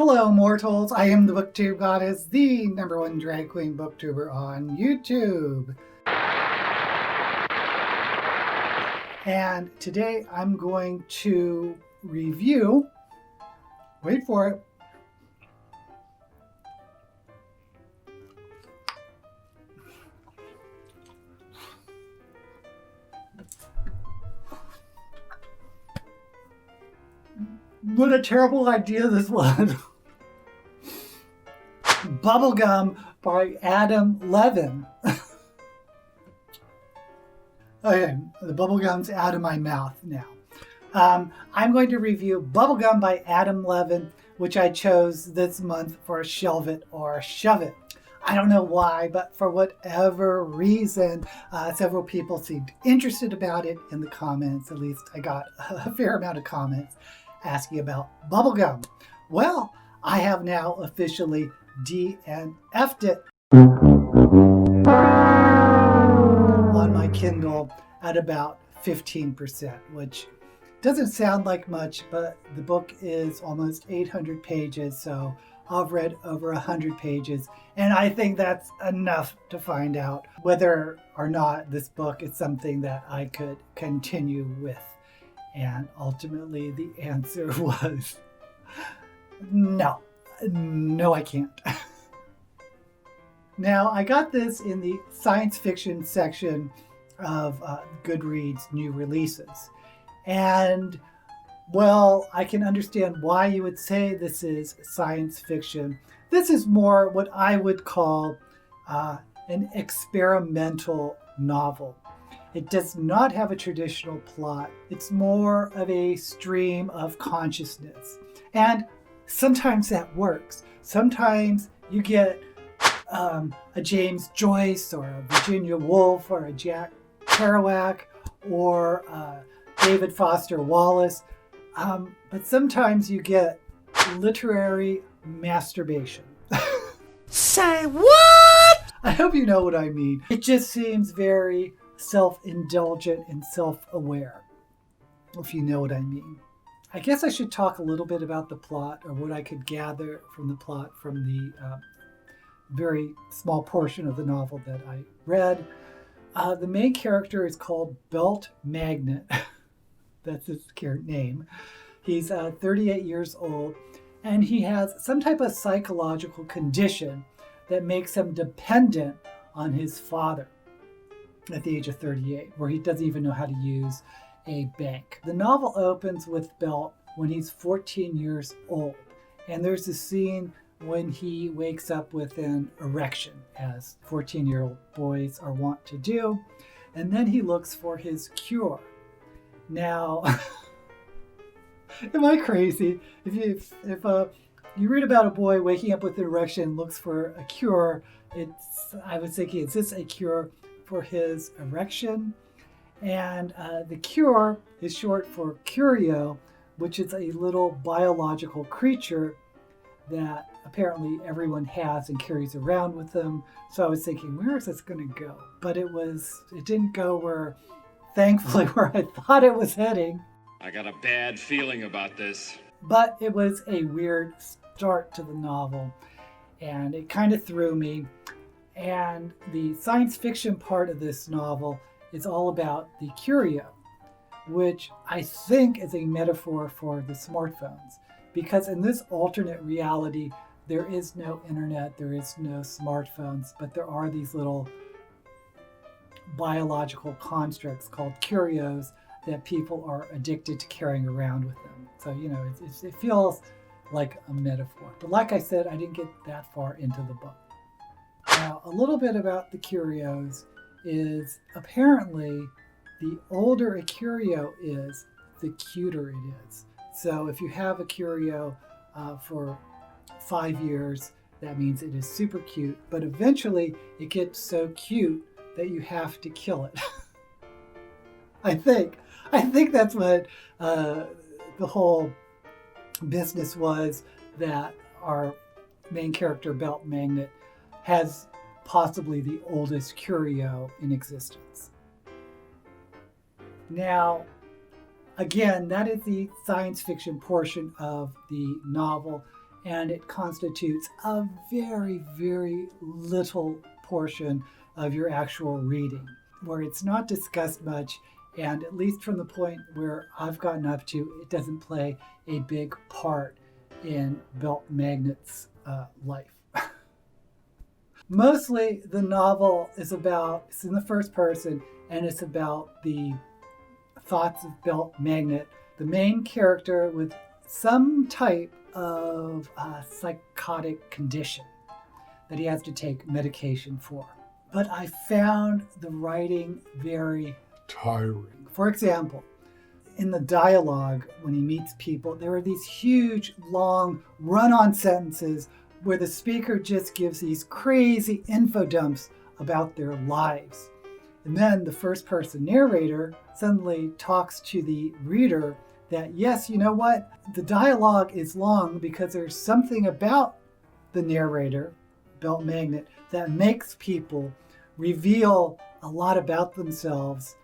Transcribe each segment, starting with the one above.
Hello, mortals. I am the BookTube Goddess, the #1 drag queen booktuber on YouTube. And today I'm going to review, wait for it, what a terrible idea this was. Bubblegum by Adam Levin. Okay, the bubblegum's out of my mouth now. I'm going to review Bubblegum by Adam Levin, which I chose this month for Shelve It or Shove It. I don't know why, but for whatever reason, several people seemed interested about it in the comments. At least I got a fair amount of comments asking about Bubblegum. Well, I have now officially DNF'd it on my Kindle at about 15%, which doesn't sound like much, but the book is almost 800 pages, so I've read over 100 pages, and I think that's enough to find out whether or not this book is something that I could continue with. And ultimately the answer was no, I can't. Now, I got this in the science fiction section of Goodreads new releases. And, well, I can understand why you would say this is science fiction. This is more what I would call an experimental novel. It does not have a traditional plot. It's more of a stream of consciousness. And sometimes that works. Sometimes you get a James Joyce or a Virginia Woolf or a Jack Kerouac or David Foster Wallace. But sometimes you get literary masturbation. Say what? I hope you know what I mean. It just seems very self-indulgent and self-aware, if you know what I mean. I guess I should talk a little bit about the plot, or what I could gather from the plot from the very small portion of the novel that I read. The main character is called Belt Magnet. That's his name. He's 38 years old, and he has some type of psychological condition that makes him dependent on his father at the age of 38, where he doesn't even know how to use a bank. The novel opens with Belt when he's 14 years old, and there's a scene when he wakes up with an erection, as 14-year-old boys are wont to do, and then he looks for his cure. Now, am I crazy? If you read about a boy waking up with an erection, looks for a cure, I was thinking, is this a cure for his erection? And the cure is short for curio, which is a little biological creature that apparently everyone has and carries around with them. So I was thinking, where is this going to go? But it didn't go thankfully, where I thought it was heading. I got a bad feeling about this. But it was a weird start to the novel, and it kind of threw me. And the science fiction part of this novel is all about the curio, which I think is a metaphor for the smartphones. Because in this alternate reality, there is no internet, there is no smartphones, but there are these little biological constructs called curios that people are addicted to carrying around with them. So, it feels like a metaphor. But like I said, I didn't get that far into the book. Now, a little bit about the curios is apparently the older a curio is, the cuter it is. So if you have a curio for 5 years, that means it is super cute. But eventually it gets so cute that you have to kill it. I think that's what the whole business was, that our main character, Belt Magnet, has possibly the oldest curio in existence. Now, again, that is the science fiction portion of the novel, and it constitutes a very, very little portion of your actual reading, where it's not discussed much, and at least from the point where I've gotten up to, it doesn't play a big part in Belt Magnet's life. Mostly the novel is in the first person, and it's about the thoughts of Belt Magnet, the main character with some type of psychotic condition that he has to take medication for. But I found the writing very tiring. For example, in the dialogue, when he meets people, there are these huge, long, run-on sentences where the speaker just gives these crazy info dumps about their lives. And then the first-person narrator suddenly talks to the reader that, yes, you know what? The dialogue is long because there's something about the narrator, Belt Magnet, that makes people reveal a lot about themselves.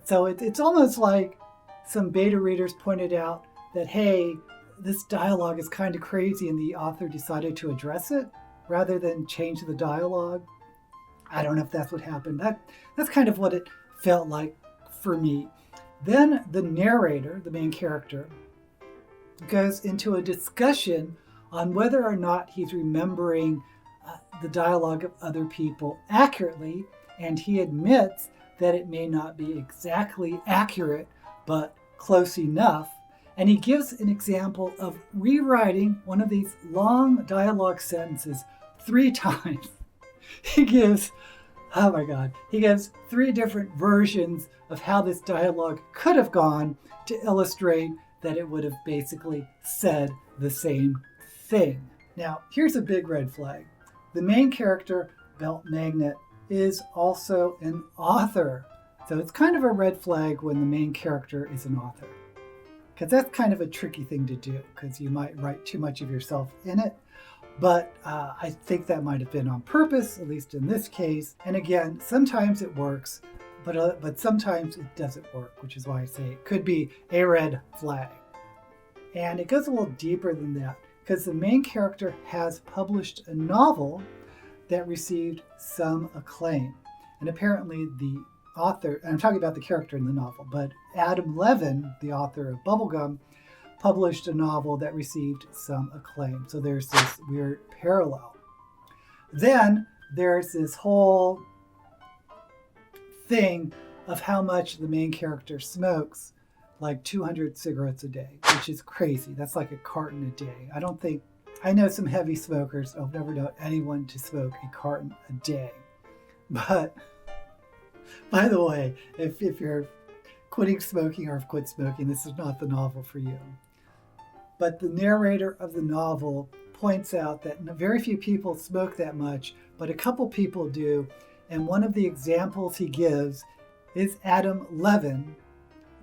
So it's almost like some beta readers pointed out that, hey, this dialogue is kind of crazy, and the author decided to address it rather than change the dialogue. I don't know if that's what happened. That's kind of what it felt like for me. Then the narrator, the main character, goes into a discussion on whether or not he's remembering the dialogue of other people accurately, and he admits that it may not be exactly accurate, but close enough. And he gives an example of rewriting one of these long dialogue sentences 3 times. He gives 3 different versions of how this dialogue could have gone to illustrate that it would have basically said the same thing. Now, here's a big red flag. The main character, Belt Magnet, is also an author. So it's kind of a red flag when the main character is an author, because that's kind of a tricky thing to do, because you might write too much of yourself in it. But I think that might have been on purpose, at least in this case. And again, sometimes it works, but sometimes it doesn't work, which is why I say it could be a red flag. And it goes a little deeper than that, because the main character has published a novel that received some acclaim. And apparently the author, and I'm talking about the character in the novel, but Adam Levin, the author of Bubblegum, published a novel that received some acclaim. So there's this weird parallel. Then there's this whole thing of how much the main character smokes, like 200 cigarettes a day, which is crazy. That's like a carton a day. I know some heavy smokers. I've never known anyone to smoke a carton a day. But by the way, if you're quitting smoking or have quit smoking, this is not the novel for you. But the narrator of the novel points out that very few people smoke that much, but a couple people do. And one of the examples he gives is Adam Levin,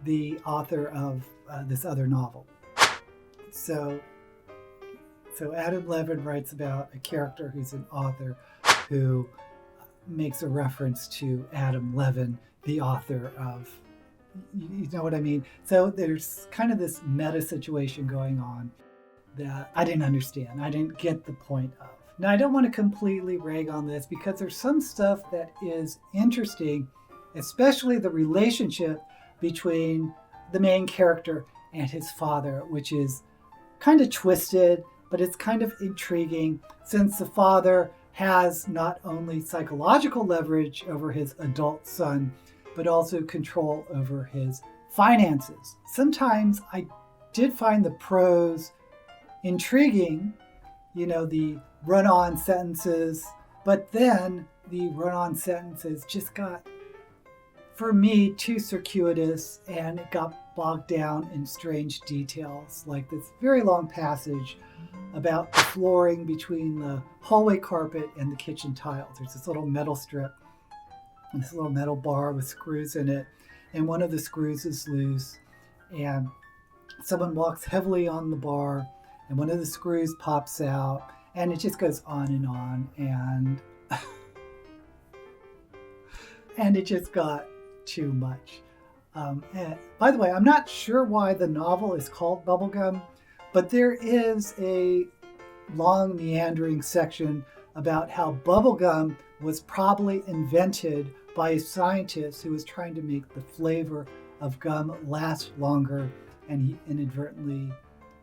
the author of this other novel. So Adam Levin writes about a character who's an author who makes a reference to Adam Levin, the author of, you know what I mean? So there's kind of this meta situation going on that I didn't understand. I didn't get the point of. Now, I don't want to completely rag on this, because there's some stuff that is interesting, especially the relationship between the main character and his father, which is kind of twisted, but it's kind of intriguing, since the father has not only psychological leverage over his adult son, but also control over his finances. Sometimes I did find the prose intriguing, the run-on sentences, but then the run-on sentences just got, for me, too circuitous, and it got bogged down in strange details, like this very long passage about the flooring between the hallway carpet and the kitchen tiles. There's this little metal strip, and this little metal bar with screws in it, and one of the screws is loose, and someone walks heavily on the bar, and one of the screws pops out, and it just goes on, and and it just got too much. And by the way, I'm not sure why the novel is called Bubblegum, but there is a long meandering section about how bubblegum was probably invented by a scientist who was trying to make the flavor of gum last longer, and he inadvertently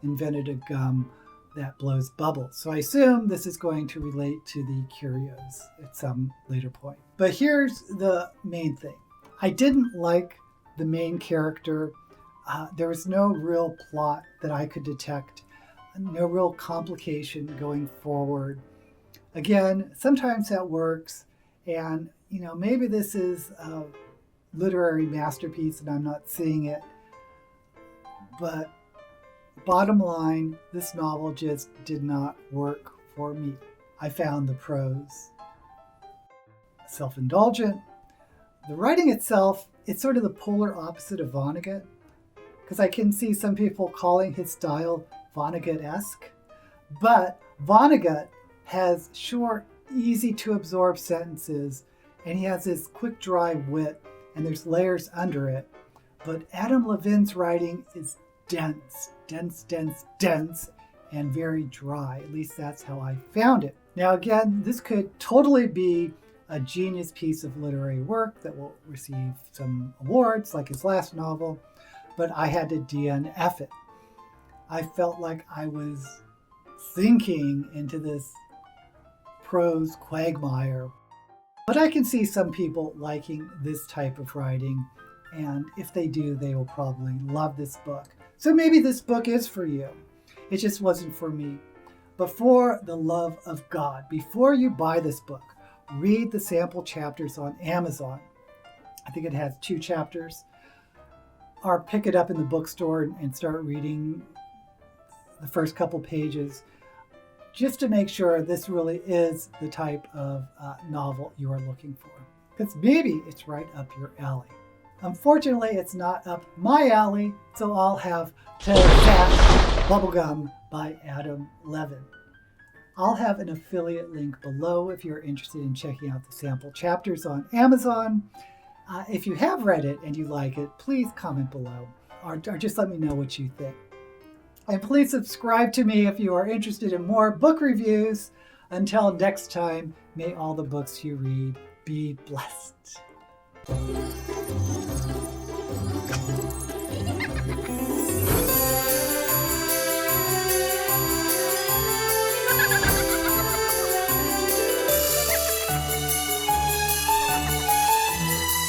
invented a gum that blows bubbles. So I assume this is going to relate to the Curios at some later point. But here's the main thing. I didn't like the main character. There was no real plot that I could detect, no real complication going forward. Again, sometimes that works, and maybe this is a literary masterpiece and I'm not seeing it. But bottom line, this novel just did not work for me. I found the prose self-indulgent. The writing itself, it's sort of the polar opposite of Vonnegut, because I can see some people calling his style Vonnegut-esque. But Vonnegut has short, easy to absorb sentences, and he has this quick, dry wit, and there's layers under it. But Adam Levin's writing is dense, and very dry. At least that's how I found it. Now again, this could totally be a genius piece of literary work that will receive some awards like his last novel, but I had to DNF it. I felt like I was sinking into this prose quagmire. But I can see some people liking this type of writing, and if they do, they will probably love this book. So maybe this book is for you. It just wasn't for me. But for the love of God, before you buy this book, read the sample chapters on Amazon. I think it has 2 chapters. Or pick it up in the bookstore and start reading the first couple pages, just to make sure this really is the type of novel you are looking for. Because maybe it's right up your alley. Unfortunately, it's not up my alley, so I'll have to back Bubblegum by Adam Levin. I'll have an affiliate link below if you're interested in checking out the sample chapters on Amazon. If you have read it and you like it, please comment below, or just let me know what you think. And please subscribe to me if you are interested in more book reviews. Until next time, may all the books you read be blessed.